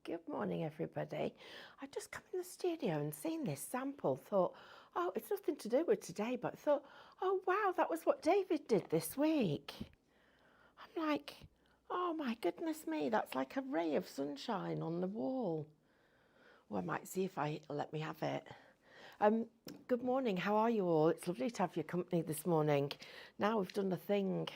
Good morning, everybody. I just come in the studio and seen this sample, thought, oh, it's nothing to do with today, but thought, oh, wow, that was what David did this week. I'm like, oh, my goodness me, that's like a ray of sunshine on the wall. Well, I might see if I let me have it. Good morning, how are you all? It's lovely to have your company this morning. Now we've done the thing.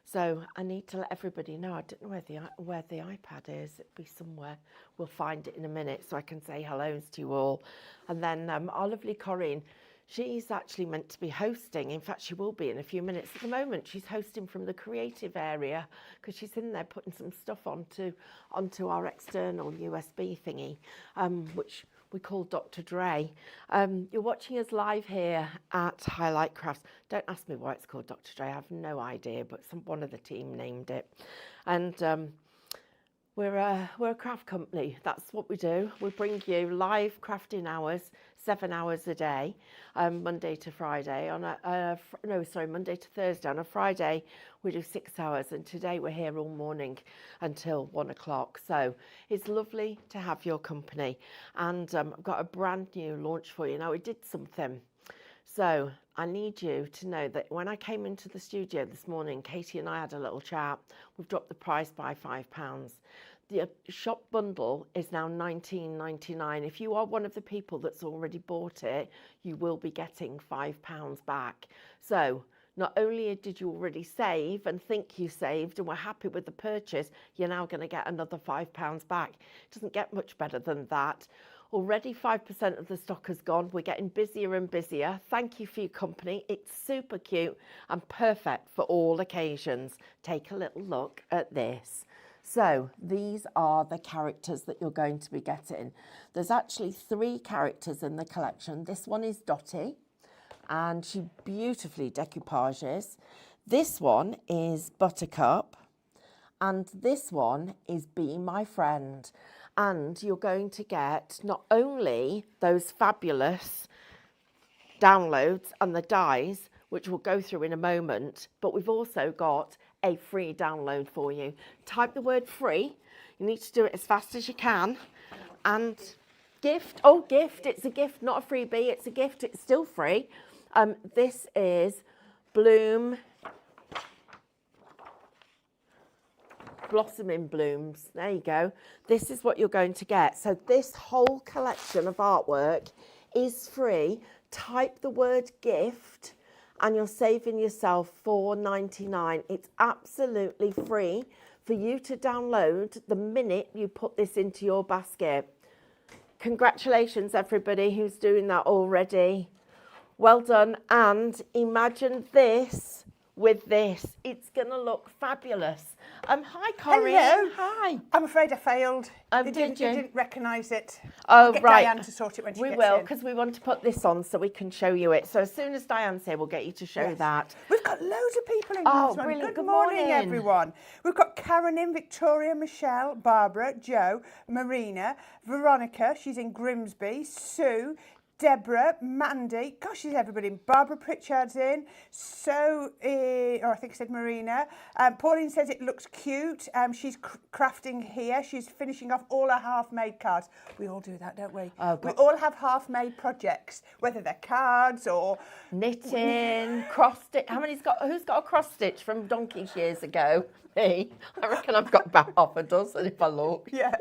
So I need to let everybody know, I don't know where the iPad is. It'll be somewhere. We'll find it in a minute so I can say hellos to you all. And then our lovely Corinne, she's actually meant to be hosting. In fact, she will be in a few minutes. At the moment, she's hosting from the creative area because she's in there putting some stuff onto our external USB thingy, which we call Dr. Dre. You're watching us live here at Highlight Crafts. Don't ask me why it's called Dr. Dre. I have no idea, but one of the team named it. And we're a craft company. That's what we do. We bring you live crafting hours, 7 hours a day, Monday to Friday. Monday to Thursday. On a Friday, we do 6 hours, and today we're here all morning until 1 o'clock. So it's lovely to have your company, and I've got a brand new launch for you. Now, we did something. So I need you to know that when I came into the studio this morning, Katie and I had a little chat. We've dropped the price by £5. The shop bundle is now $19.99. If you are one of the people that's already bought it, you will be getting £5 back. So not only did you already save and think you saved and were happy with the purchase, you're now going to get another £5 back. It doesn't get much better than that. Already 5% of the stock has gone. We're getting busier and busier. Thank you for your company. It's super cute and perfect for all occasions. Take a little look at this. So these are the characters that you're going to be getting. There's actually 3 characters in the collection. This one is Dottie, and she beautifully decoupages. This one is Buttercup, and this one is Be My Friend. And you're going to get not only those fabulous downloads and the dies, which we'll go through in a moment, but we've also got a free download for you. Type the word free. You need to do it as fast as you can. And gift, it's a gift, not a freebie, it's a gift, it's still free. This is Bloom Blossoming Blooms. There you go. This is what you're going to get. So this whole collection of artwork is free. Type the word gift and you're saving yourself $4.99. It's absolutely free for you to download the minute you put this into your basket. Congratulations, everybody who's doing that already. Well done. And imagine this with this. It's going to look fabulous. Hi, Corinne. Hello. Hi. I'm afraid I failed. Did you? Didn't recognise it. Oh, I'll get right. Diane to sort it when she gets in. We will, because we want to put this on so we can show you it. So as soon as Diane's here, we'll get you to show that. We've got loads of people in Oh, this one. brilliant. Good Good morning. morning, everyone. We've got Karen in, Victoria, Michelle, Barbara, Jo, Marina, Veronica, she's in Grimsby, Sue, Deborah, Mandy, gosh, she's everybody. Barbara Pritchard's in. So, I think I said Marina. Pauline says it looks cute. She's crafting here. She's finishing off all her half-made cards. We all do that, don't we? Oh, we all have half-made projects, whether they're cards or knitting, cross stitch. Who's got a cross stitch from donkey's years ago? Me. I reckon I've got about half a dozen if I look. Yeah.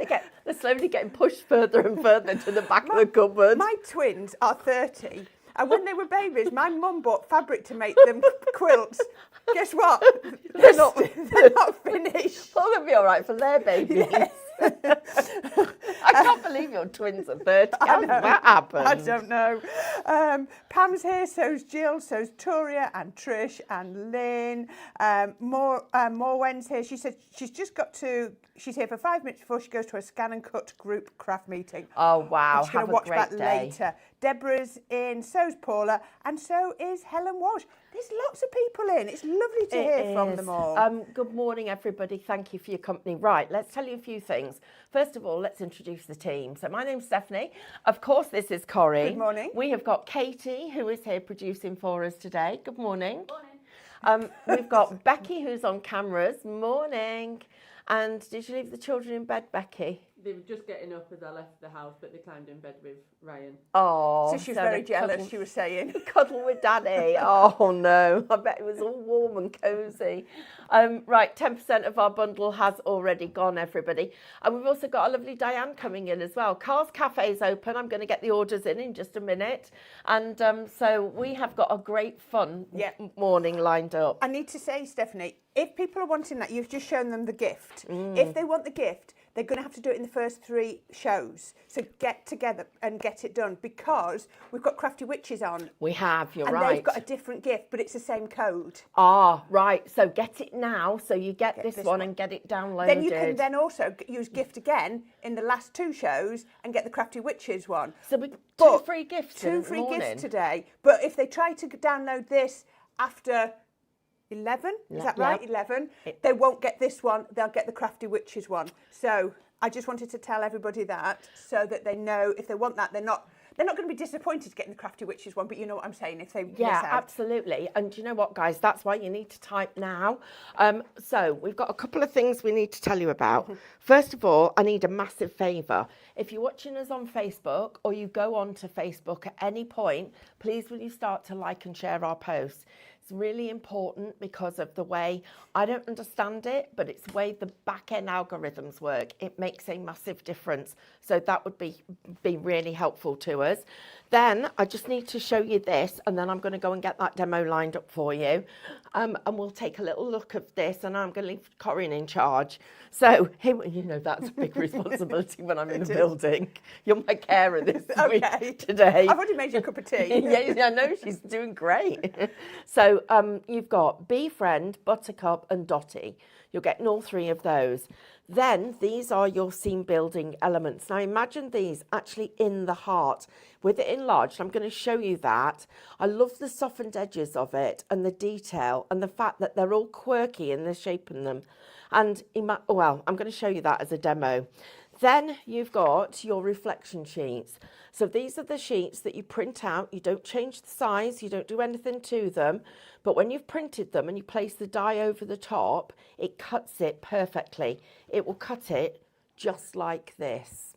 They're slowly getting pushed further and further to the back of the cupboard. My twins are 30, and when they were babies, my mum bought fabric to make them quilts. Guess what? They're not finished. Well, they'll be all right for their babies. Yes. I can't believe your twins are 30. How did that happen? I don't know. Pam's here, so's Jill, so's Toria and Trish and Lynn. Morwen's here. She said she's here for 5 minutes before she goes to a scan and cut group craft meeting. Oh, wow. She's going to watch that later. Deborah's in, so's Paula, and so is Helen Walsh. There's lots of people in. It's lovely to hear from them all. Good morning, everybody. Thank you for your company. Right, let's tell you a few things. First of all, let's introduce the team. So my name's Stephanie. Of course, this is Corrie. Good morning. We have got Katie, who is here producing for us today. Good morning. Morning. We've got Becky, who's on cameras. Morning. And did you leave the children in bed, Becky? they were just getting up as I left the house, but they climbed in bed with Ryan. Oh, So she was very they jealous, she was saying. cuddle with Daddy. Oh no, I bet it was all warm and cosy. Right, 10% of our bundle has already gone, everybody. And we've also got a lovely Diane coming in as well. Carl's Cafe's open. I'm going to get the orders in just a minute. And so we have got a great fun morning lined up. I need to say, Stephanie, if people are wanting that, you've just shown them the gift. If they want the gift, they're going to have to do it in the first 3 shows. So get together and get it done, because we've got Crafty Witches on. We have, you're and right. And they've got a different gift, but it's the same code. Ah, right. So get it now, so you get this one and get it downloaded. Then you can then also use gift again in the last 2 shows and get the Crafty Witches one. So we two free gifts 2 free morning. gifts today. But if they try to download this after 11, is that right? 11. They won't get this one. They'll get the Crafty Witches one. So I just wanted to tell everybody that, so that they know if they want that, they're not going to be disappointed getting the Crafty Witches one. But you know what I'm saying? If they miss out. Absolutely. And you know what, guys? That's why you need to type now. So we've got a couple of things we need to tell you about. First of all, I need a massive favour. If you're watching us on Facebook, or you go on to Facebook at any point, please will you start to like and share our posts. It's really important because of the way, I don't understand it, but it's the way the back-end algorithms work. It makes a massive difference. So that would be really helpful to us. Then I just need to show you this, and then I'm going to go and get that demo lined up for you. And we'll take a little look at this, and I'm going to leave Corinne in charge. So, you know, that's a big responsibility when I'm in the building. You're my carer this week today. I've already made you a cup of tea. Yeah, I know, she's doing great. So you've got Befriend, Buttercup and Dotty. You're getting all 3 of those. Then these are your seam building elements. Now imagine these actually in the heart with it enlarged. I'm going to show you that. I love the softened edges of it and the detail and the fact that they're all quirky in the shape in them. And well, I'm going to show you that as a demo. Then you've got your reflection sheets. So these are the sheets that you print out. You don't change the size, you don't do anything to them. But when you've printed them and you place the die over the top, it cuts it perfectly. It will cut it just like this.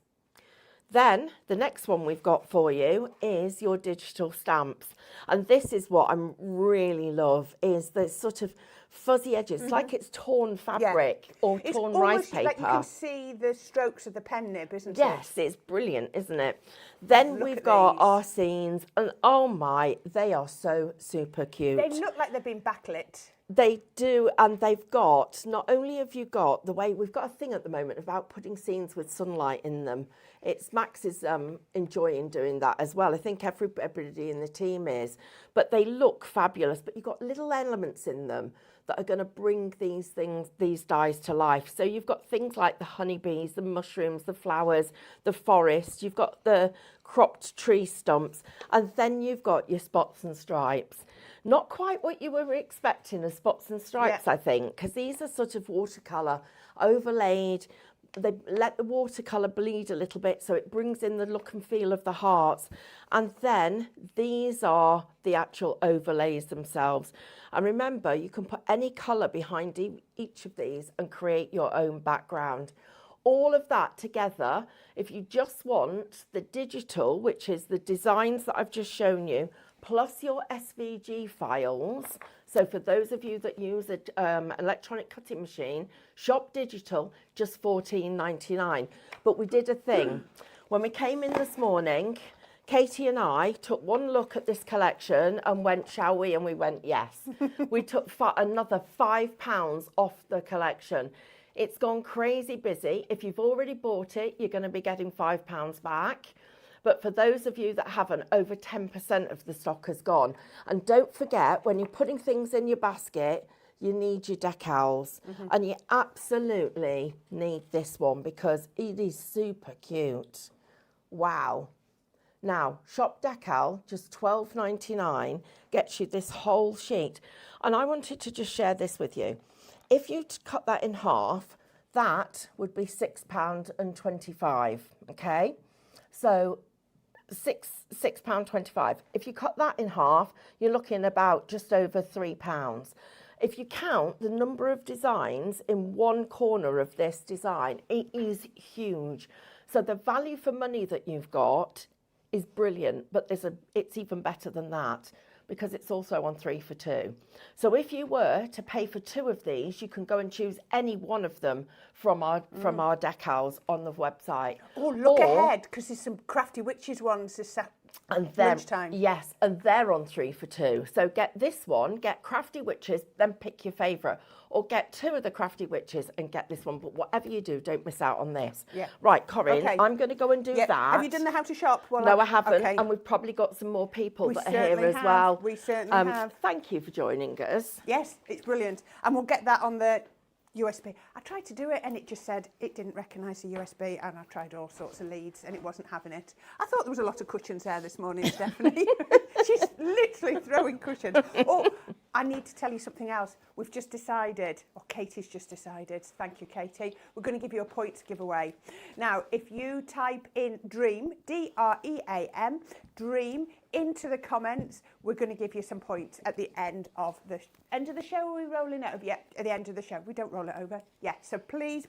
Then the next one we've got for you is your digital stamps. And this is what I really love, is the sort of fuzzy edges. It's like it's torn fabric or torn rice paper. Like you can see the strokes of the pen nib, isn't it? Yes, it's brilliant, isn't it? Then we've got our scenes, and oh my, they are so super cute. They look like they've been backlit. They do, and they've got, not only have you got the way, we've got a thing at the moment about putting scenes with sunlight in them. It's Max is enjoying doing that as well. I think everybody in the team is, but they look fabulous. But you've got little elements in them that are going to bring these dies to life. So you've got things like the honeybees, the mushrooms, the flowers, the forest. You've got the cropped tree stumps, and then you've got your spots and stripes. Not quite what you were expecting as spots and stripes, I think, because these are sort of watercolour overlaid. They let the watercolour bleed a little bit, so it brings in the look and feel of the hearts. And then these are the actual overlays themselves. And remember, you can put any colour behind each of these and create your own background. All of that together, if you just want the digital, which is the designs that I've just shown you, plus your SVG files. So for those of you that use an electronic cutting machine, shop digital, just $14.99. But we did a thing. When we came in this morning, Katie and I took one look at this collection and went, shall we? And we went, yes. We took another £5 off the collection. It's gone crazy busy. If you've already bought it, you're going to be getting £5 back. But for those of you that haven't, over 10% of the stock has gone. And don't forget, when you're putting things in your basket, you need your decals. And you absolutely need this one because it is super cute. Wow. Now, shop decal, just $12.99, gets you this whole sheet. And I wanted to just share this with you. If you cut that in half, that would be £6.25, okay? So £6.25. If you cut that in half, you're looking about just over £3. if you count the number of designs in one corner of this design, it is huge. So the value for money that you've got is brilliant, but it's even better than that because it's also on 3 for 2. So if you were to pay for 2 of these, you can go and choose any one of them from our decals on the website. Oh, look ahead, because there's some Crafty Witches ones this and lunchtime. Yes, and they're on 3 for 2. So get this one, get Crafty Witches, then pick your favourite. Or get 2 of the Crafty Witches and get this one. But whatever you do, don't miss out on this. Yeah. Right, Corinne, Okay. I'm going to go and do that. Have you done the how to shop? Well, no, I haven't. Okay. And we've probably got some more people that are here certainly as have. well. We certainly have. Thank you for joining us. Yes, it's brilliant. And we'll get that on the USB. I tried to do it and it just said it didn't recognise the USB, and I tried all sorts of leads and it wasn't having it. I thought there was a lot of cushions there this morning, Stephanie. She's literally throwing cushions. Oh, I need to tell you something else. We've just decided, or Katie's just decided, thank you, Katie, we're going to give you a points giveaway. Now, if you type in DREAM, D-R-E-A-M, DREAM, into the comments, we're going to give you some points at the end of the show. Are we rolling it over? Yeah, at the end of the show. We don't roll it over. Yeah, so please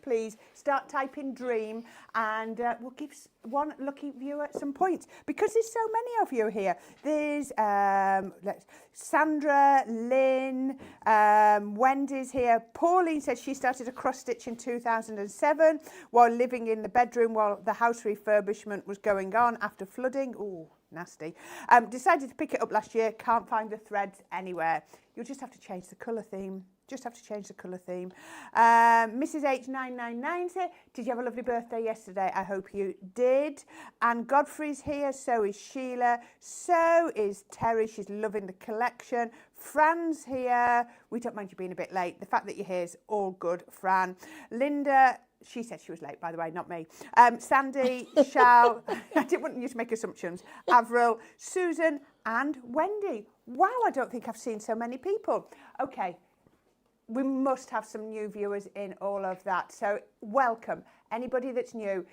start typing DREAM, and we'll give one lucky viewer some points, because there's so many of you here. There's Sandra, Lynn, Wendy's here. Pauline says she started a cross stitch in 2007 while living in the bedroom while the house refurbishment was going on after flooding. Ooh, nasty. Decided to pick it up last year. Can't find the threads anywhere. You'll just have to change the colour theme. Mrs. H999 said, did you have a lovely birthday yesterday? I hope you did. And Godfrey's here, so is Sheila, so is Terry. She's loving the collection. Fran's here. We don't mind you being a bit late. The fact that you're here is all good, Fran. Linda, she said she was late, by the way, not me. Sandy, Shal, I didn't want you to make assumptions. Avril, Susan, and Wendy. Wow, I don't think I've seen so many people. Okay. We must have some new viewers in all of that. So welcome. Anybody that's new,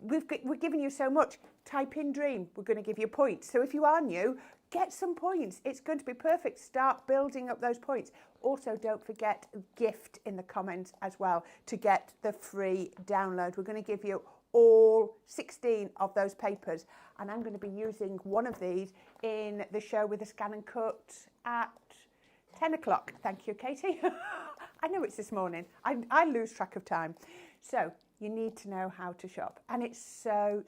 we're giving you so much. Type in DREAM. We're going to give you points. So if you are new, get some points. It's going to be perfect. Start building up those points. Also, don't forget gift in the comments as well to get the free download. We're going to give you all 16 of those papers. And I'm going to be using one of these in the show with the scan and cut at 10 o'clock. Thank you, Katie. I know it's this morning. I lose track of time. So you need to know how to shop. And it's so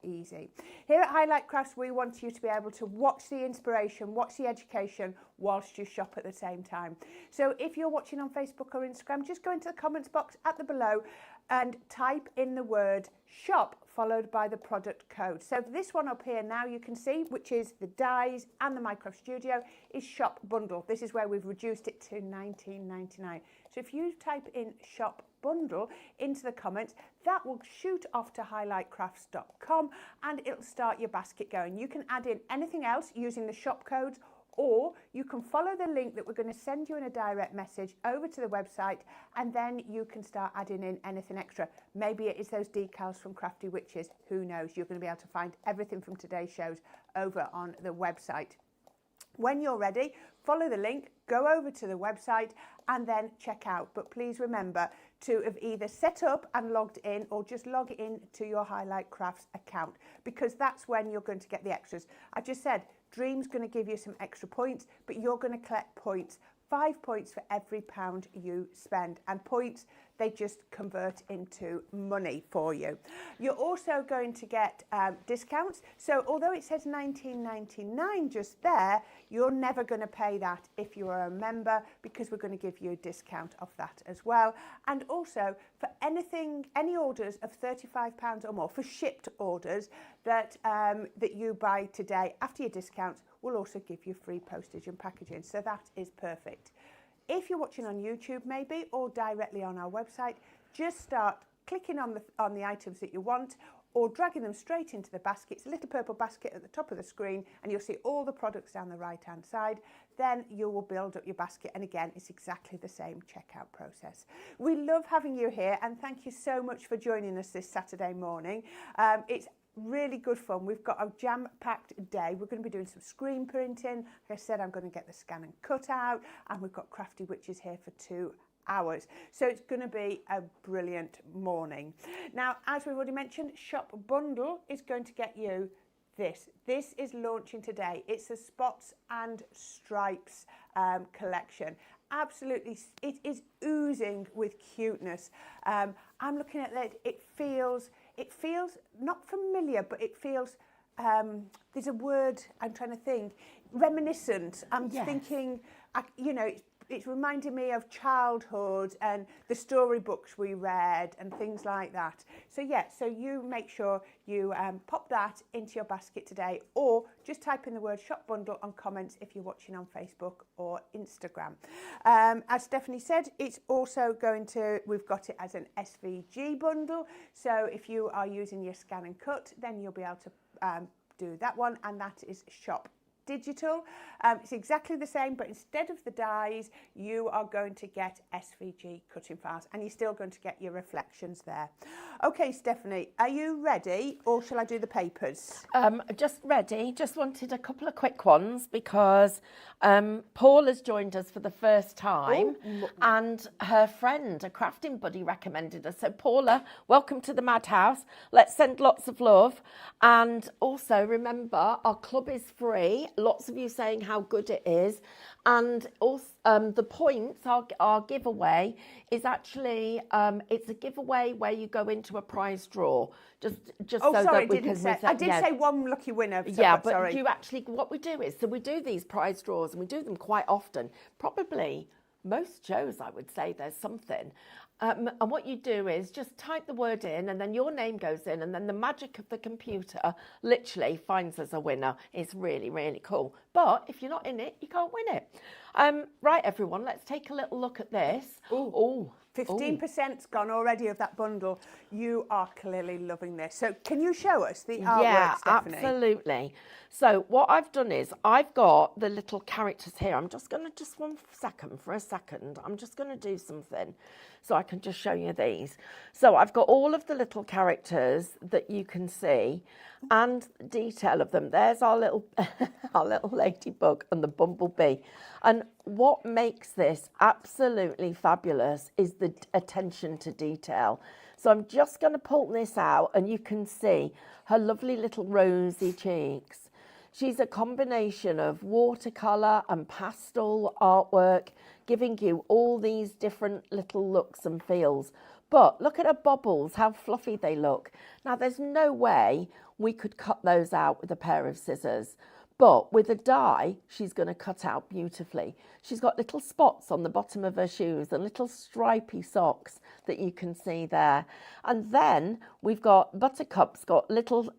easy. Here at Highlight Crafts, we want you to be able to watch the inspiration, watch the education, whilst you shop at the same time. So if you're watching on Facebook or Instagram, just go into the comments box at the below and type in the word shop followed by the product code. So this one up here now you can see, which is the dies and the Minecraft Studio, is shop bundle. This is where we've reduced it to $19.99. So if you type in shop bundle into the comments, that will shoot off to highlightcrafts.com and it'll start your basket going. You can add in anything else using the shop codes, or you can follow the link that we're going to send you in a direct message over to the website, and then you can start adding in anything extra. Maybe it is those decals from Crafty Witches. Who knows? You're going to be able to find everything from today's shows over on the website. When you're ready, follow the link, go over to the website and then check out. But please remember to have either set up and logged in, or just log in to your Highlight Crafts account, because that's when you're going to get the extras. I just said Dream's going to give you some extra points, but you're going to collect points. 5 points for every £1 you spend, and points, they just convert into money for you. You're also going to get discounts. So although it says $19.99 just there, you're never going to pay that if you are a member, because we're going to give you a discount off that as well. And also for anything, any orders of £35 or more, for shipped orders that that you buy today after your discounts, we'll also give you free postage and packaging. So that is perfect. If you're watching on YouTube maybe, or directly on our website, just start clicking on the items that you want, or dragging them straight into the basket. It's a little purple basket at the top of the screen, and you'll see all the products down the right hand side. Then you will build up your basket, and again, it's exactly the same checkout process. We love having you here, and thank you so much for joining us this Saturday morning. It's really good fun. We've got a jam-packed day. We're going to be doing some screen printing. Like I said, I'm going to get the scan and cut out, and we've got Crafty Witches here for 2 hours. So it's going to be a brilliant morning. Now, as we've already mentioned, Shop Bundle is going to get you this. This is launching today. It's a Spots and Stripes collection. Absolutely, it is oozing with cuteness. I'm looking at that. It feels not familiar, but it feels, there's a word I'm trying to think, reminiscent. I'm thinking, you know, it's reminding me of childhood and the storybooks we read and things like that. So yeah, so you make sure you pop that into your basket today, or just type in the word Shop Bundle on comments if you're watching on Facebook or Instagram. As Stephanie said, it's also we've got it as an SVG bundle. So if you are using your scan and cut, then you'll be able to do that one, and that is Shop Digital. It's exactly the same, but instead of the dies, you are going to get SVG cutting files, and you're still going to get your reflections there. Okay, Stephanie, are you ready, or shall I do the papers? Just ready. Just wanted a couple of quick ones because Paul has joined us for the first time, and her friend, a crafting buddy, recommended us. So Paula, welcome to the Madhouse. Let's send lots of love, and also remember our club is free. Lots of you saying how good it is, and also the points, our giveaway is actually it's a giveaway where you go into a prize draw. Just Oh, so sorry, that we didn't can say. I did say one lucky winner. So, yeah, but sorry. you actually, what we do is, so we do these prize draws, and we do them quite often. Probably most shows, I would say, there's something. And what you do is just type the word in, and then your name goes in, and then the magic of the computer literally finds us a winner. It's really, really cool. But if you're not in it, you can't win it. Right, everyone, let's take a little look at this. Oh, 15%'s gone already of that bundle. You are clearly loving this. So can you show us the artwork, yeah, Stephanie? absolutely. So what I've done is I've got the little characters here. I'm just going to, just one second, I'm just going to do something so I can just show you these. So I've got all of the little characters that you can see and detail of them. There's our little our little ladybug and the bumblebee. And what makes this absolutely fabulous is the attention to detail. So I'm just going to pull this out, and you can see her lovely little rosy cheeks. She's a combination of watercolour and pastel artwork, giving you all these different little looks and feels. But look at her bobbles, how fluffy they look. Now, there's no way we could cut those out with a pair of scissors. But with a die, she's going to cut out beautifully. She's got little spots on the bottom of her shoes and little stripy socks that you can see there. And then we've got Buttercup's got little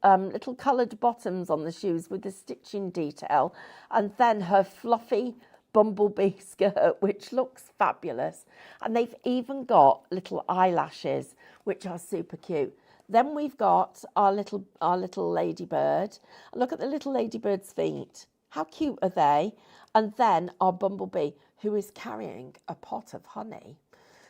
coloured bottoms on the shoes with the stitching detail. And then her fluffy bumblebee skirt, which looks fabulous. And they've even got little eyelashes, which are super cute. Then we've got our little ladybird. Look at the little ladybird's feet. How cute are they? And then our bumblebee, who is carrying a pot of honey.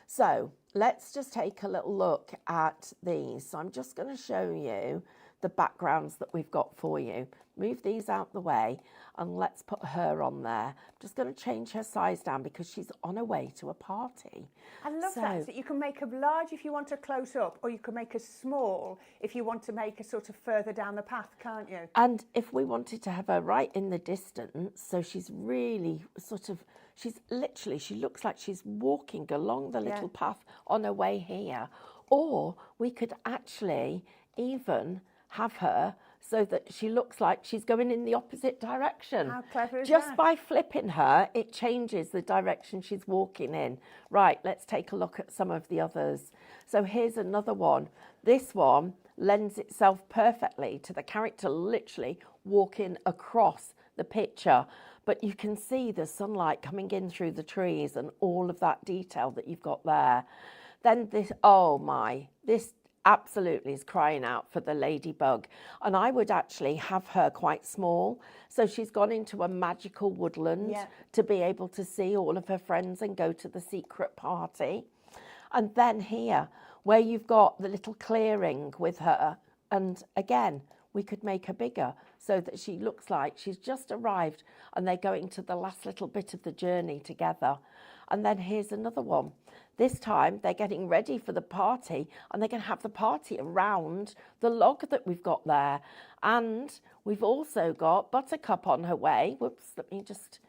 So let's just take a little look at these. So I'm just going to show you the backgrounds that we've got for you. Move these out the way, and let's put her on there. I'm just going to change her size down because she's on her way to a party. I love that. So you can make her large if you want her close up, or you can make her small if you want to make her sort of further down the path, can't you? And if we wanted to have her right in the distance, so she's really sort of, she looks like she's walking along the little path on her way here. Or we could actually even have her so that she looks like she's going in the opposite direction. How clever is Just that? by flipping her, it changes the direction she's walking in. Right, let's take a look at some of the others. So here's another one. This one lends itself perfectly to the character literally walking across the picture. But you can see the sunlight coming in through the trees and all of that detail that you've got there. Then this, oh my, this absolutely is crying out for the ladybug. And I would actually have her quite small. So she's gone into a magical woodland to be able to see all of her friends and go to the secret party. And then here, where you've got the little clearing with her, And again, we could make her bigger so that she looks like she's just arrived and they're going to the last little bit of the journey together. And then here's another one. This time they're getting ready for the party and they're going to have the party around the log that we've got there. And we've also got Buttercup on her way. Whoops, let me just...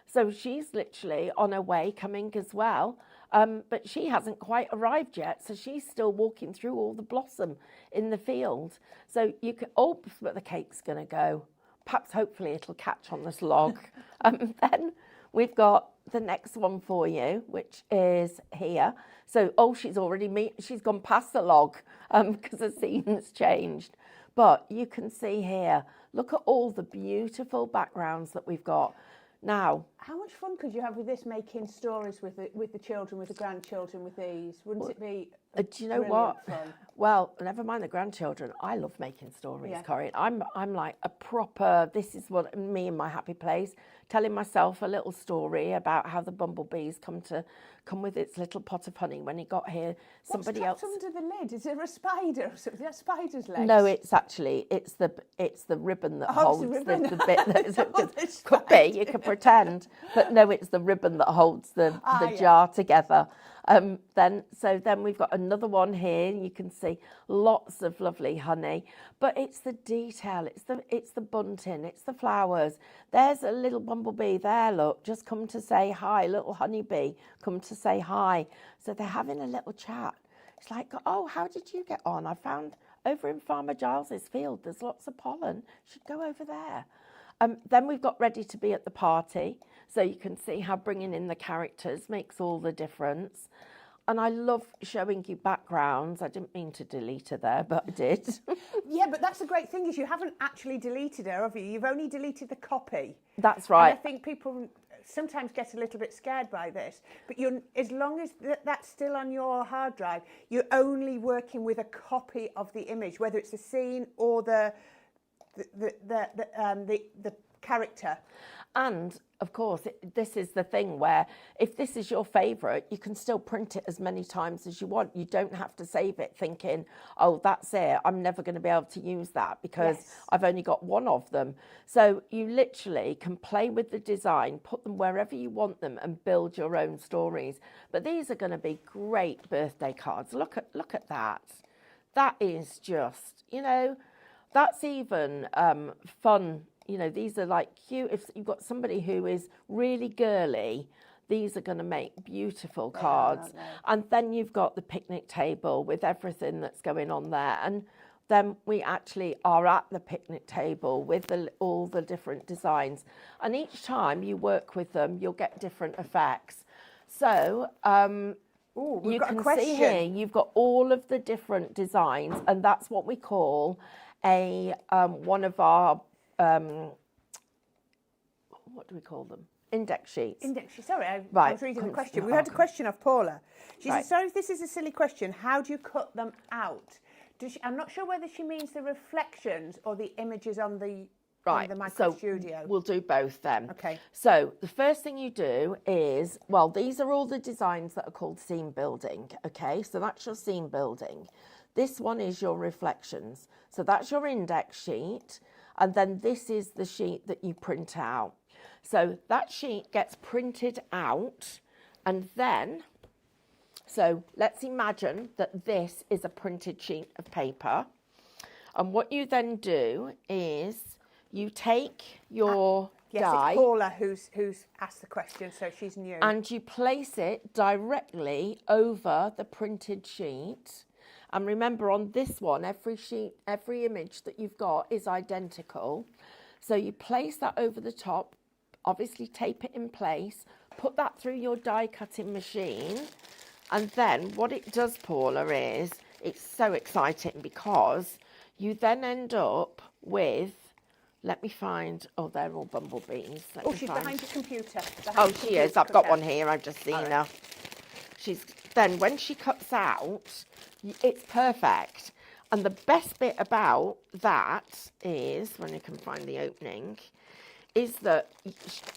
So she's literally on her way coming as well. But she hasn't quite arrived yet, so she's still walking through all the blossom in the field. So you can, oops, but the cake's going to go. Perhaps, hopefully, it'll catch on this log. Then we've got the next one for you, which is here. So, she's already she's gone past the log because the scene's changed. But you can see here, look at all the beautiful backgrounds that we've got. Now, how much fun could you have with this, making stories with the children, with the grandchildren, with these? Wouldn't it be? Do you know what? Fun? Well, never mind the grandchildren. I love making stories, Corinne. I'm like a proper. This is what me in my happy place, telling myself a little story about how the bumblebees come with its little pot of honey when he got here. Somebody else under the lid. Is there a spider or something? A spider's legs? No, it's the ribbon that holds the bit that could be. You could pretend, but no, it's the ribbon that holds the jar together. Then we've got another one here. You can see lots of lovely honey, but it's the detail. It's the bunting. It's the flowers. There's a little bumblebee there. Look, just come to say hi. Little honeybee, come to say hi. So they're having a little chat. It's like, oh, how did you get on? I found over in Farmer Giles's field, there's lots of pollen. Should go over there. Then we've got ready to be at the party. So you can see how bringing in the characters makes all the difference. And I love showing you backgrounds. I didn't mean to delete her there, but I did. Yeah, but that's the great thing is you haven't actually deleted her, have you? You've only deleted the copy. That's right. And I think people sometimes get a little bit scared by this. But as long as that's still on your hard drive, you're only working with a copy of the image, whether it's the scene or the character. And of course, this is the thing where if this is your favourite, you can still print it as many times as you want. You don't have to save it thinking, oh, that's it. I'm never going to be able to use that because I've only got one of them. So you literally can play with the design, put them wherever you want them and build your own stories. But these are going to be great birthday cards. Look at that. That is just, that's even fun. These are like cute. If you've got somebody who is really girly, these are going to make beautiful cards. And then you've got the picnic table with everything that's going on there. And then we actually are at the picnic table with all the different designs. And each time you work with them, you'll get different effects. So you can see here, you've got all of the different designs. And that's what we call one of our... what do we call them? Index sheets. Sorry, I was reading the question. We had a question of Paula. She said, sorry if this is a silly question, how do you cut them out? I'm not sure whether she means the reflections or the images on the Micro Studio. We'll do both then. Okay. So the first thing you do is, these are all the designs that are called scene building. Okay, so that's your scene building. This one is your reflections. So that's your index sheet. And then this is the sheet that you print out. So that sheet gets printed out. And then, so let's imagine that this is a printed sheet of paper. And what you then do is you take your die. It's Paula who's asked the question, so she's new. And you place it directly over the printed sheet. And remember, on this one, every image that you've got is identical. So you place that over the top, obviously tape it in place, put that through your die cutting machine. And then what it does, Paula, is it's so exciting because you then end up with, let me find, they're all bumblebees. She's behind the computer. She is. I've got one here. I've just seen her. Then when she cuts out, it's perfect. And the best bit about that is, when you can find the opening, is that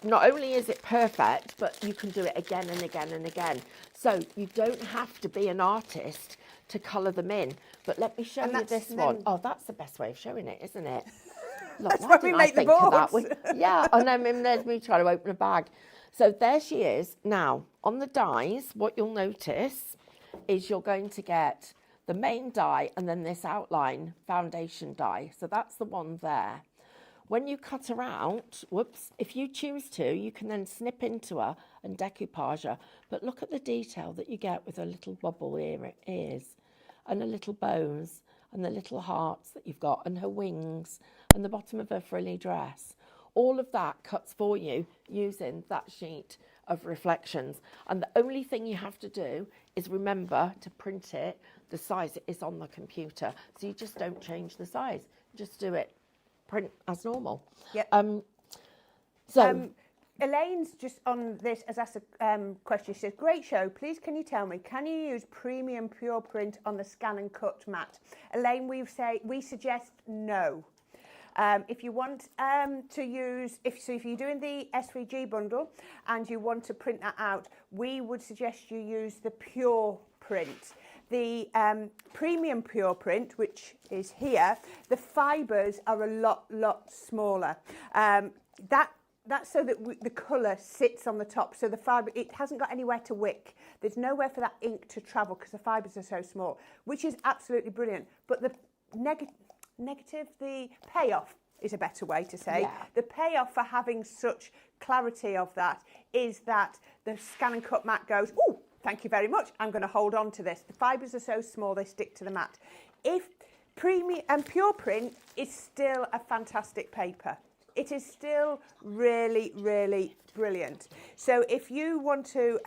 not only is it perfect, but you can do it again and again and again. So you don't have to be an artist to colour them in. But let me show And you that's this one. then- Oh, that's the best way of showing it, isn't it? Look, That's why why we didn't I make the think of that? boards. Yeah, and then there's me trying to open a bag. So there she is. Now, on the dies, what you'll notice is you're going to get the main die and then this outline foundation die. So that's the one there. When you cut her out, whoops, if you choose to, you can then snip into her and decoupage her. But look at the detail that you get with her little bubble ears and her little bows and the little hearts that you've got and her wings and the bottom of her frilly dress. All of that cuts for you using that sheet of reflections. And the only thing you have to do is remember to print it the size it is on the computer. So you just don't change the size. Just do it, print as normal. Yep. Elaine's just on this has asked a question. She says, great show. Please can you tell me, can you use premium pure print on the scan and cut mat? Elaine, we suggest no. If you want to use, if you're doing the SVG bundle and you want to print that out, we would suggest you use the pure print. The premium pure print, which is here, the fibres are a lot smaller. That's so that the colour sits on the top, so the fibre, it hasn't got anywhere to wick. There's nowhere for that ink to travel because the fibres are so small, which is absolutely brilliant. But the negative, the payoff is a better way to say. Yeah. The payoff for having such clarity of that is that the scan and cut mat goes, oh, thank you very much, I'm going to hold on to this. The fibres are so small, they stick to the mat. If premium and pure print is still a fantastic paper. It is still really brilliant. So if you want to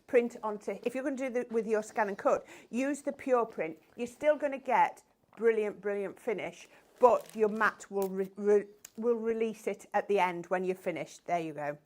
print onto, if you're going to do with your scan and cut, use the pure print. You're still going to get brilliant finish, but your mat will release it at the end when you're finished. There you go.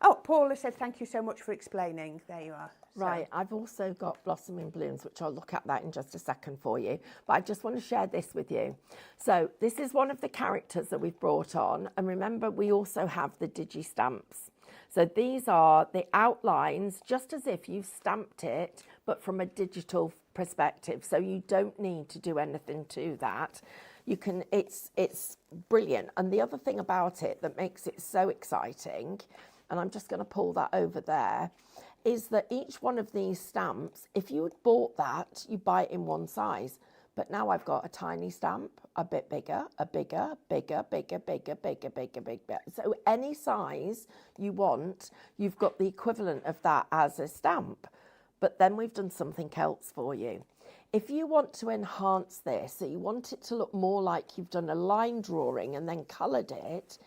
Oh, Paula said thank you so much for explaining. There you are. Right, I've also got Blossoming Blooms, which I'll look at that in just a second for you. But I just want to share this with you. So this is one of the characters that we've brought on. And remember, we also have the digi stamps. So these are the outlines, just as if you've stamped it, but from a digital perspective. So you don't need to do anything to that. You can, it's brilliant. And the other thing about it that makes it so exciting, and I'm just going to pull that over there, is that each one of these stamps, if you had bought that, you buy it in one size. But now I've got a tiny stamp, a bit bigger, a bigger. So any size you want, you've got the equivalent of that as a stamp. But then we've done something else for you. If you want to enhance this, so you want it to look more like you've done a line drawing and then coloured it,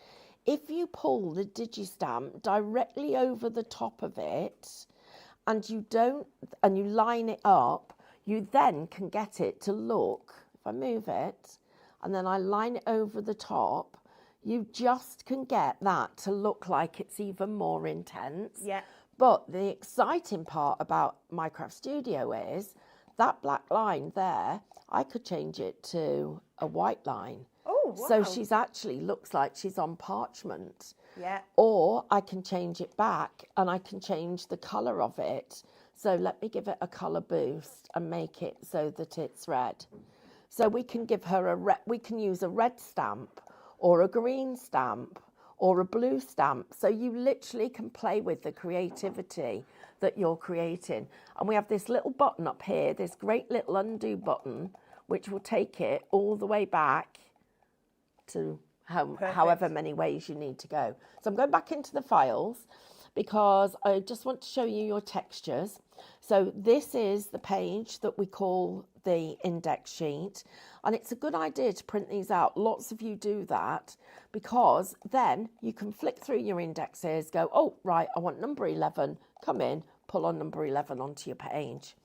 if you pull the Digistamp directly over the top of it and you line it up, you then can get it to look, if I move it and then I line it over the top, you just can get that to look like it's even more intense. Yeah. But the exciting part about Minecraft Studio is that black line there, I could change it to a white line. Oh, wow. So she's actually looks like she's on parchment. Yeah. Or I can change it back and I can change the colour of it. So let me give it a colour boost and make it so that it's red. So we can give her we can use a red stamp or a green stamp or a blue stamp. So you literally can play with the creativity that you're creating. And we have this little button up here, this great little undo button, which will take it all the way back to however many ways you need to go. So I'm going back into the files because I just want to show you your textures. So this is the page that we call the index sheet, and it's a good idea to print these out. Lots of you do that because then you can flick through your indexes, go, oh, right, I want number 11, come in, pull on number 11 onto your page.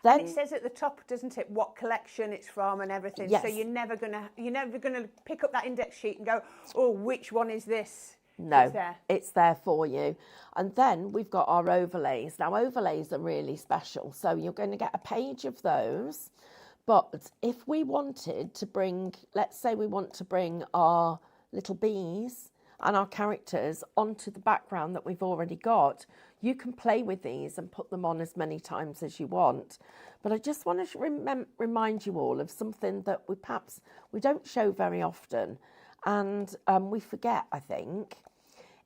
Then, and it says at the top, doesn't it, what collection it's from and everything. Yes. So you're never gonna pick up that index sheet and go, oh, which one is this? No, it's there for you. And then we've got our overlays. Now, overlays are really special. So you're going to get a page of those. But if we wanted to bring, let's say we want to bring our little bees and our characters onto the background that we've already got. You can play with these and put them on as many times as you want. But I just want to remind you all of something that we don't show very often, and we forget, I think.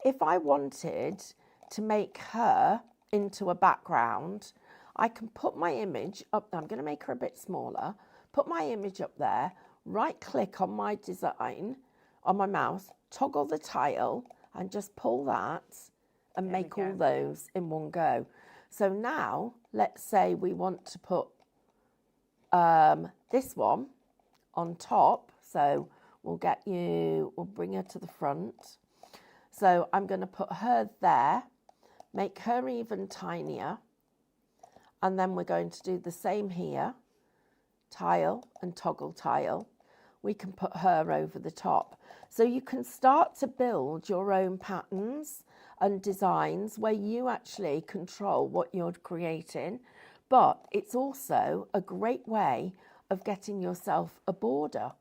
If I wanted to make her into a background, I can put my image up. I'm going to make her a bit smaller. Put my image up there, right click on my design on my mouse, toggle the tile, and just pull that and make all those in one go. So now, let's say we want to put this one on top. So we'll bring her to the front. So I'm going to put her there, make her even tinier. And then we're going to do the same here, tile and toggle tile. We can put her over the top. So you can start to build your own patterns and designs where you actually control what you're creating. But it's also a great way of getting yourself a border.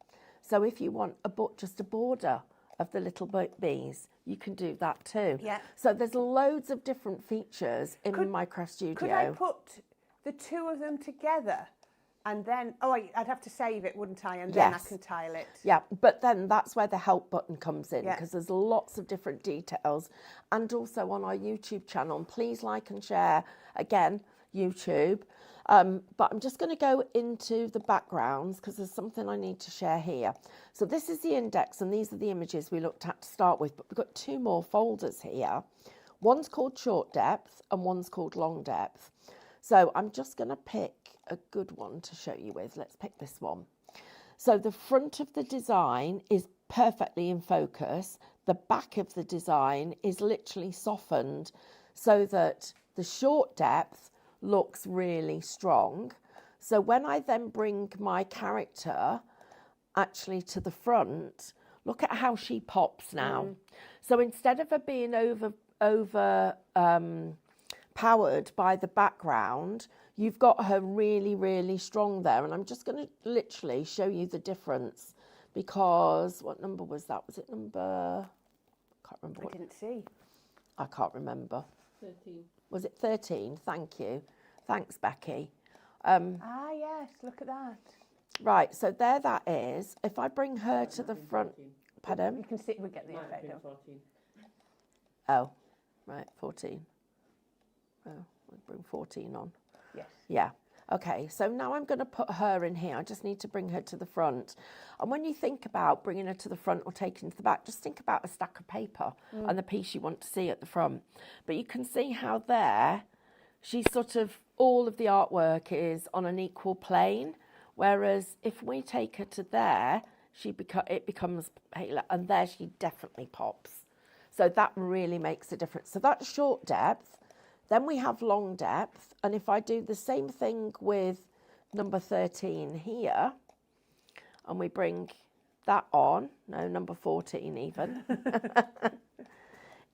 So if you want just a border of the little bees, you can do that too. Yeah. So there's loads of different features in Minecraft Studio. Could I put the two of them together? And then, I'd have to save it, wouldn't I? And then I can tile it. Yeah, but then that's where the help button comes in, Yeah. because there's lots of different details. And also on our YouTube channel, and please like and share, again, YouTube. But I'm just going to go into the backgrounds because there's something I need to share here. So this is the index, and these are the images we looked at to start with. But we've got two more folders here. One's called short depth and one's called long depth. So I'm just going to pick a good one to show you with. Let's pick this one. So the front of the design is perfectly in focus. The back of the design is literally softened so that the short depth looks really strong. So when I then bring my character actually to the front, look at how she pops now. So instead of her being over powered by the background, you've got her really, really strong there. And I'm just going to literally show you the difference, because what number was that? Was it number? I can't remember. I didn't see. I can't remember. 13. Was it 13? Thank you. Thanks, Becky. Yes, look at that. Right, so there that is. If I bring her to the front... 14. Pardon? You can see, we get the Might have effect been of 14. Oh, right, 14. Oh, we'll bring 14 on. Yes. Yeah. Okay, so now I'm going to put her in here. I just need to bring her to the front. And when you think about bringing her to the front or taking her to the back, just think about a stack of paper and the piece you want to see at the front. But you can see how there, she's sort of, all of the artwork is on an equal plane. Whereas if we take her to there, it becomes paler, and there she definitely pops. So that really makes a difference. So that's short depth. Then we have long depth, and if I do the same thing with number 13 here, and we bring that on, no, number 14 even,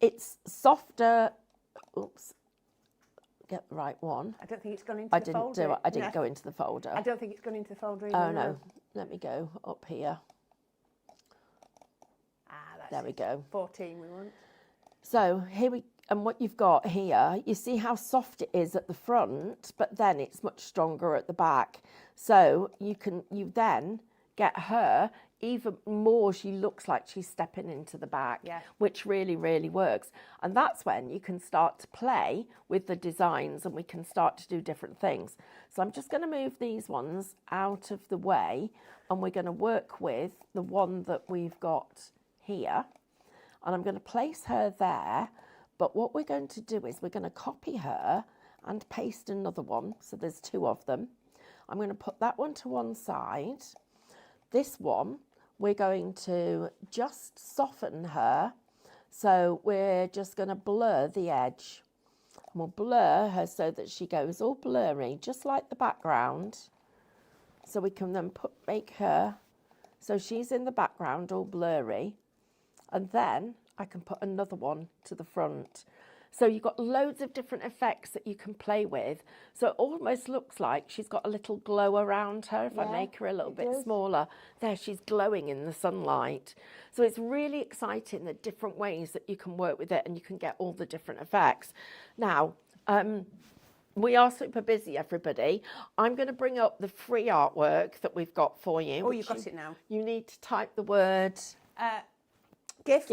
it's softer, oops, get the right one. I don't think it's gone into the folder. I didn't go into the folder. I don't think it's gone into the folder either. Oh no, let me go up here. That's There we go. 14 we want. So and what you've got here, you see how soft it is at the front, but then it's much stronger at the back. So you then get her even more, she looks like she's stepping into the back, which really, really works. And that's when you can start to play with the designs and we can start to do different things. So I'm just going to move these ones out of the way, and we're going to work with the one that we've got here. And I'm going to place her there. But what we're going to do is we're going to copy her and paste another one. So there's two of them. I'm going to put that one to one side. This one, we're going to just soften her. So we're just going to blur the edge. And we'll blur her so that she goes all blurry, just like the background. So we can then make her, so she's in the background all blurry. And then I can put another one to the front. So you've got loads of different effects that you can play with. So it almost looks like she's got a little glow around her. If I Yeah, make her a little it bit does. smaller, there she's glowing in the sunlight. So it's really exciting the different ways that you can work with it and you can get all the different effects. Now, we are super busy, everybody. I'm going to bring up the free artwork that we've got for you. Oh, you've got it now. You need to type the word Gift.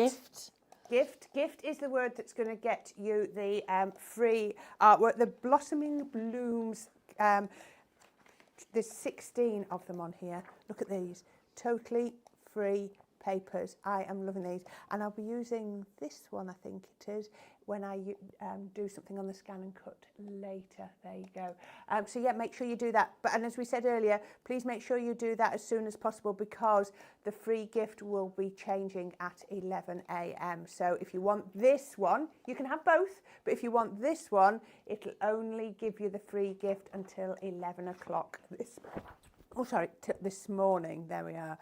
gift. Gift is the word that's going to get you the free artwork. The Blossoming Blooms, there's 16 of them on here. Look at these, totally free papers. I am loving these. And I'll be using this one, I think it is, when I do something on the scan and cut later. There you go. So yeah, make sure you do that. And as we said earlier, please make sure you do that as soon as possible because the free gift will be changing at 11 a.m. So if you want this one, you can have both, but if you want this one, it'll only give you the free gift until 11 o'clock this morning. There we are.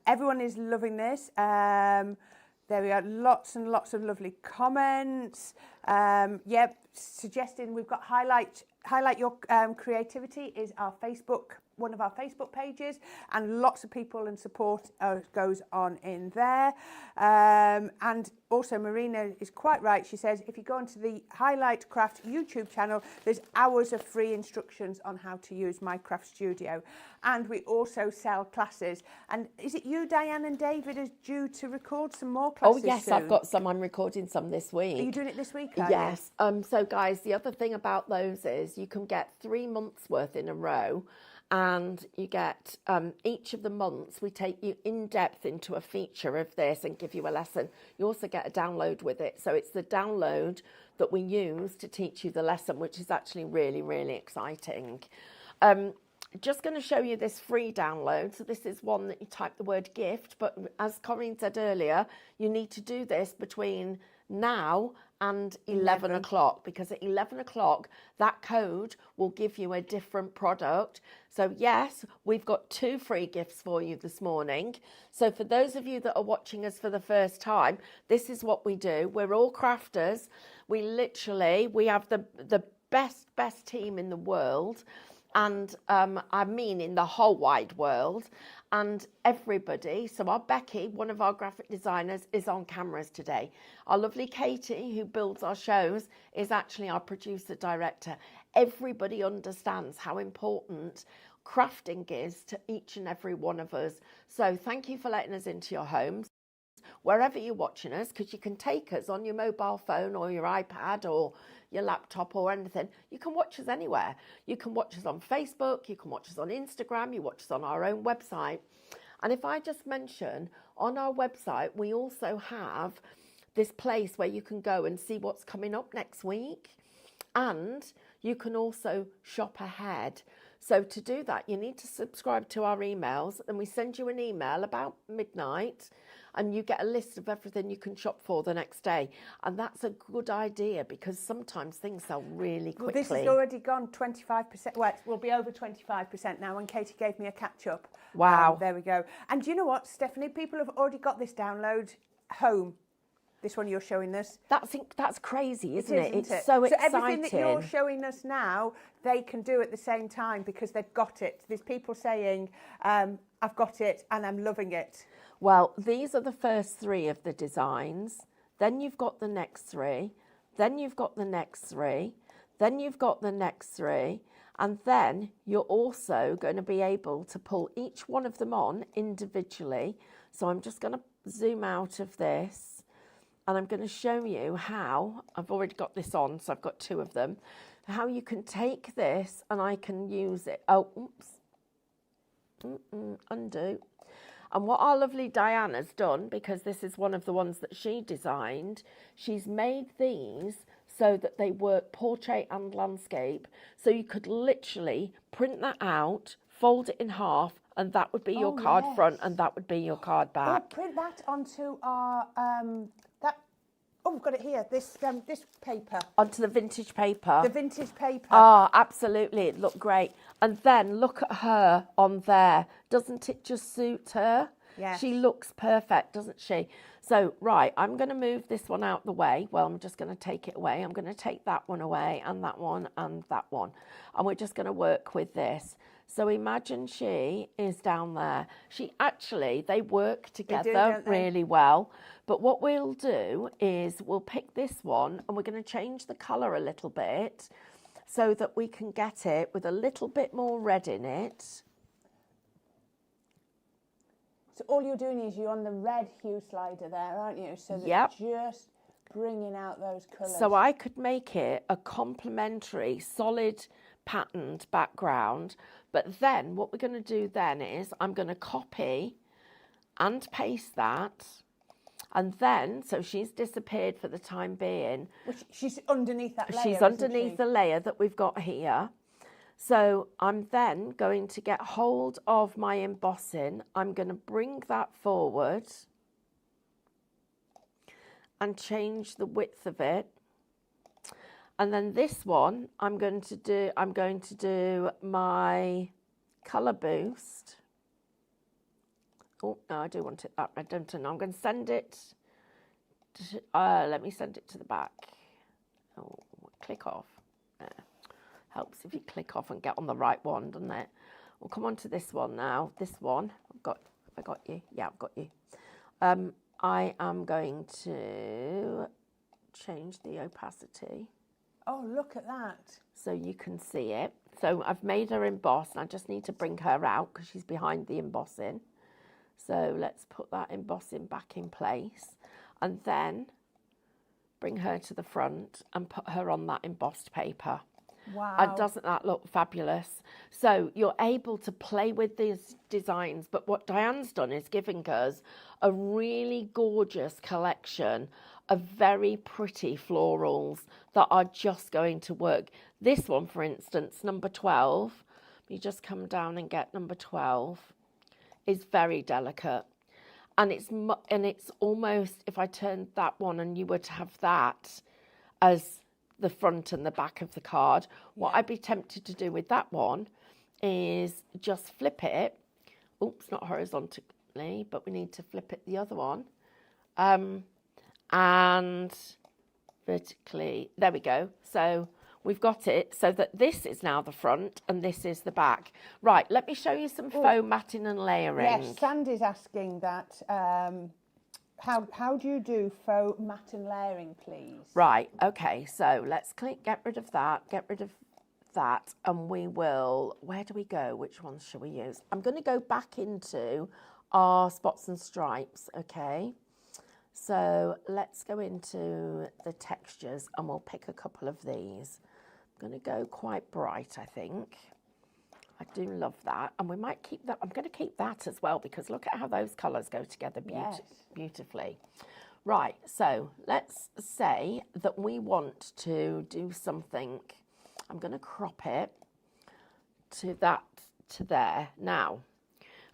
Everyone is loving this. There we are, lots and lots of lovely comments. Suggesting we've got highlight your creativity is our one of our Facebook pages, and lots of people and support goes on in there. And also Marina is quite right. She says if you go onto the Highlight Craft YouTube channel, there's hours of free instructions on how to use My Craft Studio. And we also sell classes. And is it you, Diane, and David is due to record some more classes Oh yes, soon? I've got some. I'm recording some this week. Are you doing it this week? Yes. So guys, the other thing about those is you can get 3 months worth in a row, and you get each of the months we take you in depth into a feature of this and give you a lesson. You also get a download with it. So it's the download that we use to teach you the lesson, which is actually really, really exciting. Just going to show you this free download. So this is one that you type the word gift, but as Corinne said earlier, you need to do this between now and 11 o'clock, because at 11 o'clock, that code will give you a different product. So yes, we've got 2 free gifts for you this morning. So for those of you that are watching us for the first time, this is what we do. We're all crafters. We have the best team in the world. And I mean in the whole wide world, and everybody. So our Becky, one of our graphic designers, is on cameras today. Our lovely Katie, who builds our shows, is actually our producer director. Everybody understands how important crafting is to each and every one of us. So thank you for letting us into your homes, wherever you're watching us, because you can take us on your mobile phone or your iPad or your laptop or anything. You can watch us anywhere. You can watch us on Facebook, you can watch us on Instagram, you watch us on our own website. And if I just mention, on our website, we also have this place where you can go and see what's coming up next week. And you can also shop ahead. So to do that, you need to subscribe to our emails, and we send you an email about midnight, and you get a list of everything you can shop for the next day. And that's a good idea because sometimes things sell really quickly. Well, this has already gone 25%. Well, it will be over 25% now, and Katie gave me a catch-up. Wow. There we go. And do you know what, Stephanie? People have already got this download home. This one you're showing us. That's crazy, isn't it? Isn't It's so exciting. So everything that you're showing us now, they can do at the same time because they've got it. There's people saying, I've got it and I'm loving it. Well, these are the first 3 of the designs. Then you've got the next 3. Then you've got the next 3. Then you've got the next 3. And then you're also going to be able to pull each one of them on individually. So I'm just going to zoom out of this. And I'm going to show you how, I've already got this on, so I've got 2 of them, how you can take this and I can use it. Oh, oops. Undo. And what our lovely Diana's done, because this is one of the ones that she designed, she's made these so that they work portrait and landscape. So you could literally print that out, fold it in half, and that would be your card front and that would be your card back. Oh, print that onto our... we've got it here, this paper. Onto the vintage paper. The vintage paper. Oh, absolutely. It looked great. And then look at her on there. Doesn't it just suit her? Yes. She looks perfect, doesn't she? So, right, I'm going to move this one out the way. Well, I'm just going to take it away. I'm going to take that one away and that one and that one. And we're just going to work with this. So imagine she is down there. They work together don't they? really well. But what we'll do is we'll pick this one and we're going to change the colour a little bit so that we can get it with a little bit more red in it. So all you're doing is you're on the red hue slider there, aren't you? So that Yep. just bringing out those colours. So I could make it a complementary, solid, patterned background. But then what we're going to do then is I'm going to copy and paste that. And then, so she's disappeared for the time being. Which she's underneath that layer, She's isn't underneath she? the layer that we've got here. So I'm then going to get hold of my embossing. I'm going to bring that forward and change the width of it. And then this one, I'm going to do my colour boost. Oh, no, I do want it that red, don't I? I'm going to send it to, let me send it to the back. Oh, click off. There. Helps if you click off and get on the right one, doesn't it? We'll come on to this one now. This one, have I got you? Yeah, I've got you. I am going to change the opacity. Oh, look at that. So you can see it. So I've made her emboss and I just need to bring her out because she's behind the embossing. So let's put that embossing back in place and then bring her to the front and put her on that embossed paper. Wow. And doesn't that look fabulous? So you're able to play with these designs, but what Diane's done is giving us a really gorgeous collection of very pretty florals that are just going to work. This one, for instance, number 12, you just come down and get number 12, is very delicate. And it's almost, if I turned that one and you were to have that as the front and the back of the card, what I'd be tempted to do with that one is just flip it. Oops, not horizontally, but we need to flip it the other one. And vertically, there we go. So we've got it so that this is now the front and this is the back. Right, let me show you some faux matting and layering. Yes, Sandy's asking that. How do you do faux matte and layering, please? Right, okay, so let's get rid of that, and we will, where do we go? Which ones shall we use? I'm going to go back into our spots and stripes, okay? So let's go into the textures and we'll pick a couple of these. I'm going to go quite bright, I think. I do love that. And we might keep that. I'm going to keep that as well because look at how those colours go together beautifully. Right, so let's say that we want to do something. I'm going to crop it to there. Now,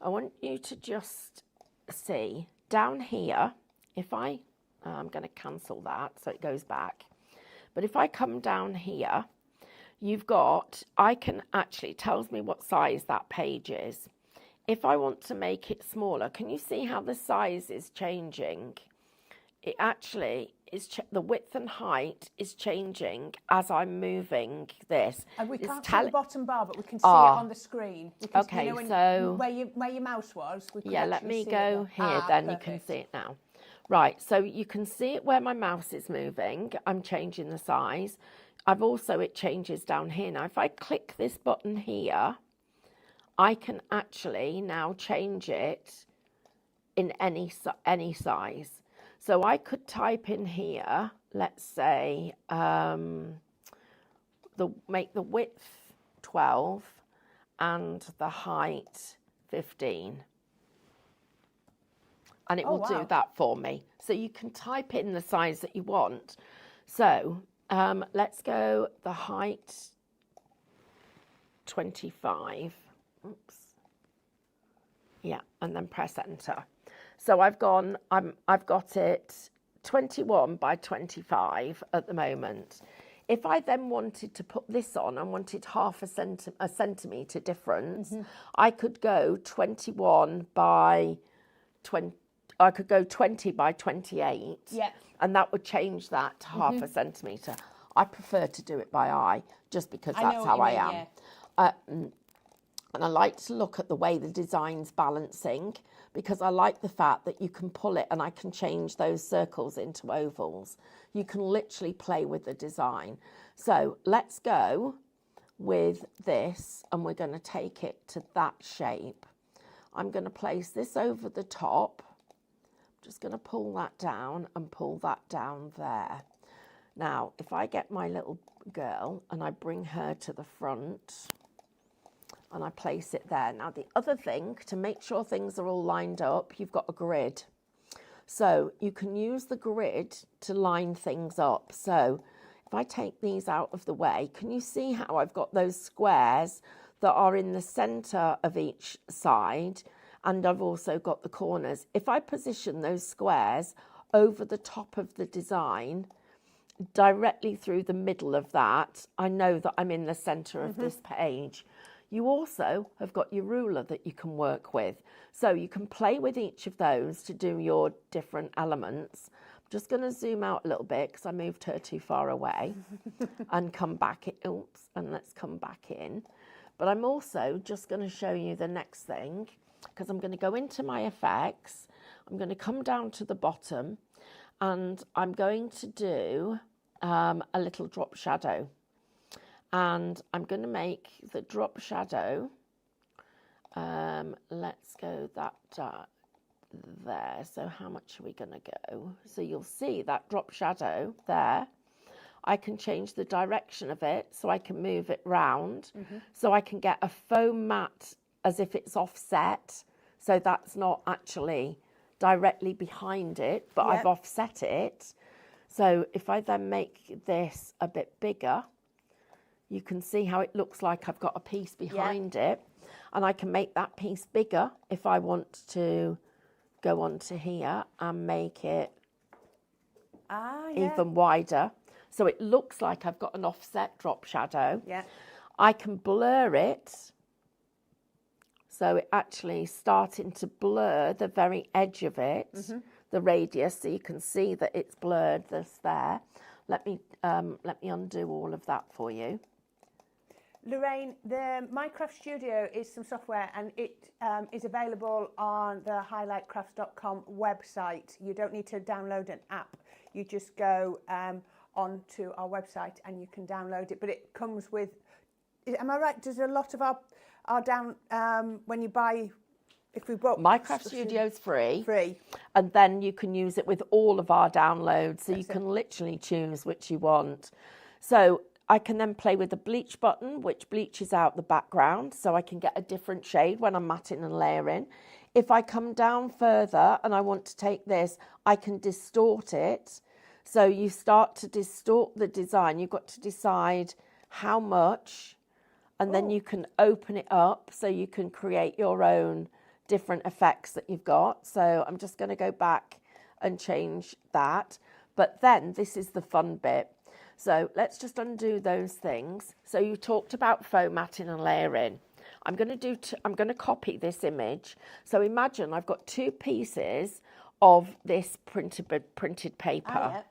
I want you to just see down here, if I'm going to cancel that so it goes back. But if I come down here, it tells me what size that page is. If I want to make it smaller, can you see how the size is changing? It actually is, the width and height is changing as I'm moving this. And we can't see the bottom bar, but we can see it on the screen. Because, okay, you know, so where your mouse was, we could let me go here, then perfect. You can see it now. Right, so you can see it where my mouse is moving. I'm changing the size. It changes down here. Now, if I click this button here, I can actually now change it in any size. So I could type in here, let's say, make the width 12 and the height 15. And it will do that for me. So you can type in the size that you want. So let's go the height 25. Oops. Yeah, and then press enter. So I've got it 21 by 25 at the moment. If I then wanted to put this on and wanted half a centimetre difference, I could go 21 by I could go 20 by 28. Yeah. And that would change that to half a centimetre. I prefer to do it by eye, just because that's how I am. Yeah. And I like to look at the way the design's balancing, because I like the fact that you can pull it and I can change those circles into ovals. You can literally play with the design. So let's go with this, and we're going to take it to that shape. I'm going to place this over the top. I'm just going to pull that down and pull that down there. Now, if I get my little girl and I bring her to the front and I place it there. Now, the other thing, to make sure things are all lined up, you've got a grid. So you can use the grid to line things up. So if I take these out of the way, can you see how I've got those squares that are in the centre of each side? And I've also got the corners. If I position those squares over the top of the design, directly through the middle of that, I know that I'm in the centre of this page. You also have got your ruler that you can work with. So you can play with each of those to do your different elements. I'm just going to zoom out a little bit because I moved her too far away and come back in. Oops, and let's come back in. But I'm also just going to show you the next thing, because I'm going to go into my effects. I'm going to come down to the bottom and I'm going to do a little drop shadow. And I'm going to make the drop shadow, let's go that there. So how much are we going to go? So you'll see that drop shadow there. I can change the direction of it, so I can move it round. So I can get a foam mat as if it's offset. So that's not actually directly behind it, but I've offset it. So if I then make this a bit bigger, you can see how it looks like I've got a piece behind it. And I can make that piece bigger if I want to go onto here and make it even wider. So it looks like I've got an offset drop shadow. Yeah. I can blur it. So it actually starting to blur the very edge of it, the radius, so you can see that it's blurred this there. Let me undo all of that for you. Lorraine, the Minecraft Studio is some software, and it is available on the highlightcrafts.com website. You don't need to download an app. You just go onto our website and you can download it. But it comes with, am I right? Does a lot of our when you buy, if we bought Minecraft Studio's free. Free. And then you can use it with all of our downloads. So you can literally choose which you want. So I can then play with the bleach button, which bleaches out the background, so I can get a different shade when I'm matting and layering. If I come down further and I want to take this, I can distort it. So you start to distort the design. You've got to decide how much, and then you can open it up so you can create your own different effects that you've got. So I'm just going to go back and change that. But then this is the fun bit. So let's just undo those things. So you talked about foam matting and layering. I'm going to copy this image. So imagine I've got two pieces of this printed paper.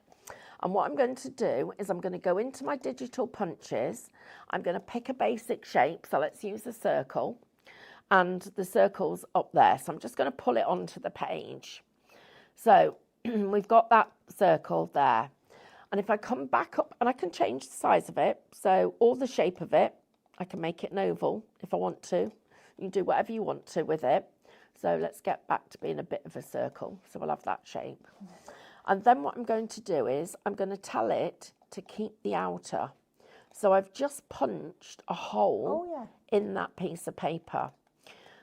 And what I'm going to do is I'm going to go into my digital punches. I'm going to pick a basic shape. So let's use a circle. And the circle's up there. So I'm just going to pull it onto the page. So we've got that circle there. And if I come back up, and I can change the size of it, so or the shape of it, I can make it an oval if I want to. You can do whatever you want to with it. So let's get back to being a bit of a circle. So we'll have that shape. And then what I'm going to do is I'm going to tell it to keep the outer. So I've just punched a hole in that piece of paper.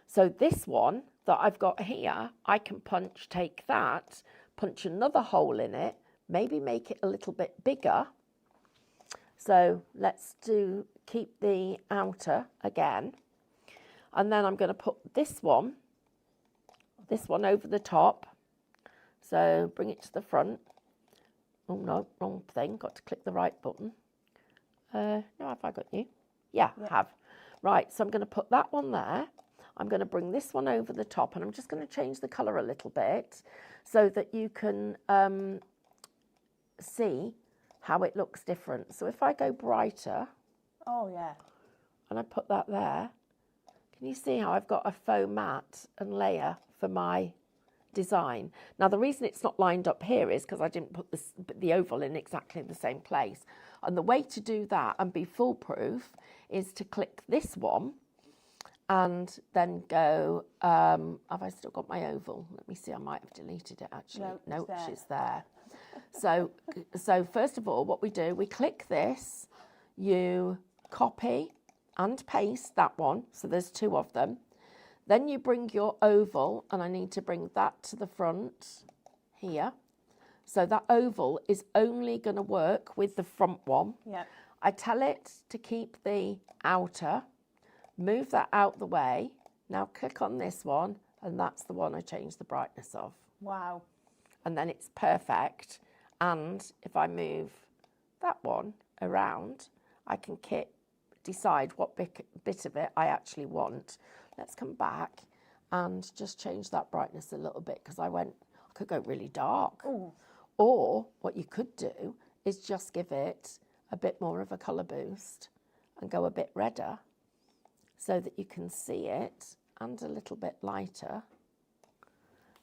So this one that I've got here, I can take that, punch another hole in it, maybe make it a little bit bigger. So let's keep the outer again. And then I'm going to put this one over the top. So bring it to the front. Oh no, wrong thing. Got to click the right button. No, have I got you? Yeah, I have. Right, so I'm going to put that one there. I'm going to bring this one over the top, and I'm just going to change the colour a little bit so that you can see how it looks different. So if I go brighter, Oh, yeah. and I put that there, can you see how I've got a faux mat and layer for my design? Now, the reason it's not lined up here is because I didn't put the oval in exactly the same place. And the way to do that and be foolproof is to click this one and then go, have I still got my oval? Let me see, I might have deleted it actually. No, it's there. So first of all, what we do, we click this, you copy and paste that one. So there's two of them. Then you bring your oval, and I need to bring that to the front here. So that oval is only going to work with the front one. Yeah. I tell it to keep the outer, move that out the way. Now click on this one, and that's the one I changed the brightness of. Wow. And then it's perfect. And if I move that one around, I can decide what bit of it I actually want. Let's come back and just change that brightness a little bit, because I could go really dark. Ooh. Or what you could do is just give it a bit more of a colour boost and go a bit redder so that you can see it, and a little bit lighter.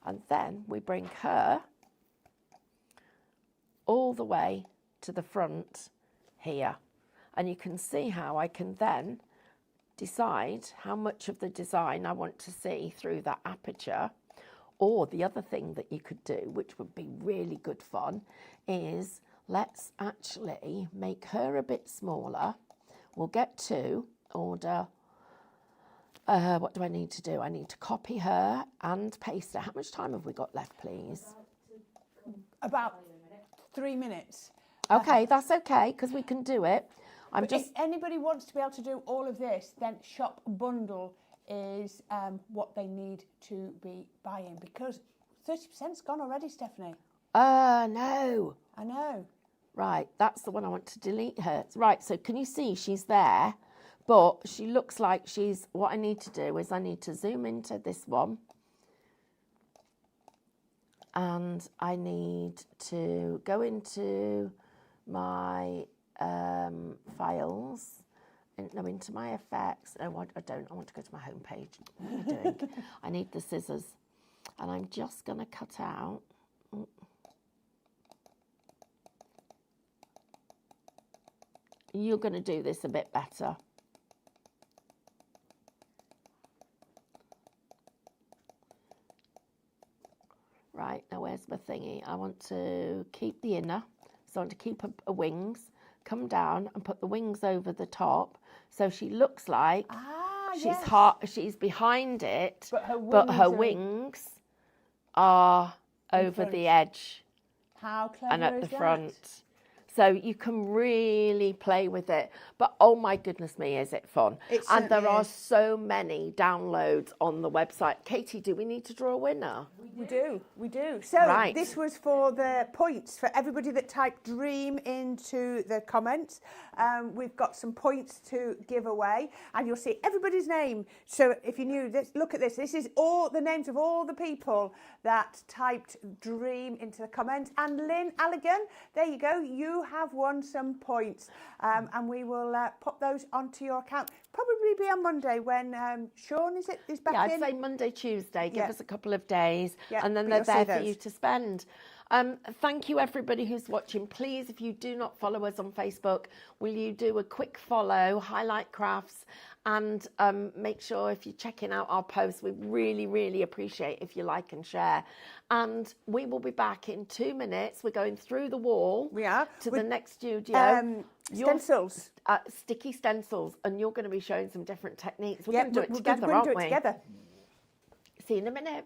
And then we bring her all the way to the front here. And you can see how I can then decide how much of the design I want to see through that aperture. Or the other thing that you could do, which would be really good fun, is let's actually make her a bit smaller. We'll get to order. What do I need to do? I need to copy her and paste her. How much time have we got left, please? About 3 minutes. Okay, that's okay, because we can do it. If anybody wants to be able to do all of this, then shop bundle is what they need to be buying, because 30%'s gone already, Stephanie. No. I know. Right, that's the one I want to delete her. Right, so can you see she's there, but she looks like what I need to do is I need to zoom into this one, and I need to go into my files, into my effects. No, I don't. I want to go to my home page. What am I doing? I need the scissors, and I'm just going to cut out. You're going to do this a bit better. Right, now where's my thingy? I want to keep the inner, so I want to keep her wings, come down and put the wings over the top, so she looks like she's behind it, but her wings are over the edge. How clever and at is the front. So you can really play with it. But oh my goodness me, is it fun? And there are so many downloads on the website. Katie, do we need to draw a winner? We do. So this was for the points for everybody that typed dream into the comments. We've got some points to give away, and you'll see everybody's name. So if you're new, look at this. This is all the names of all the people that typed dream into the comments. And Lynn Allegan, there you go. You have won some points, and we will pop those onto your account. Probably be on Monday when Sean is back in. Yeah, I'd say Monday, Tuesday. Give us a couple of days, and then but they're there for you to spend. Thank you, everybody who's watching. Please, if you do not follow us on Facebook, will you do a quick follow, Highlight Crafts, and make sure if you're checking out our posts, we really, really appreciate if you like and share. And we will be back in 2 minutes. We're going through the wall to the next studio. Stencils. Sticky stencils, and you're going to be showing some different techniques. We're going to do it together, aren't we? Together. See you in a minute.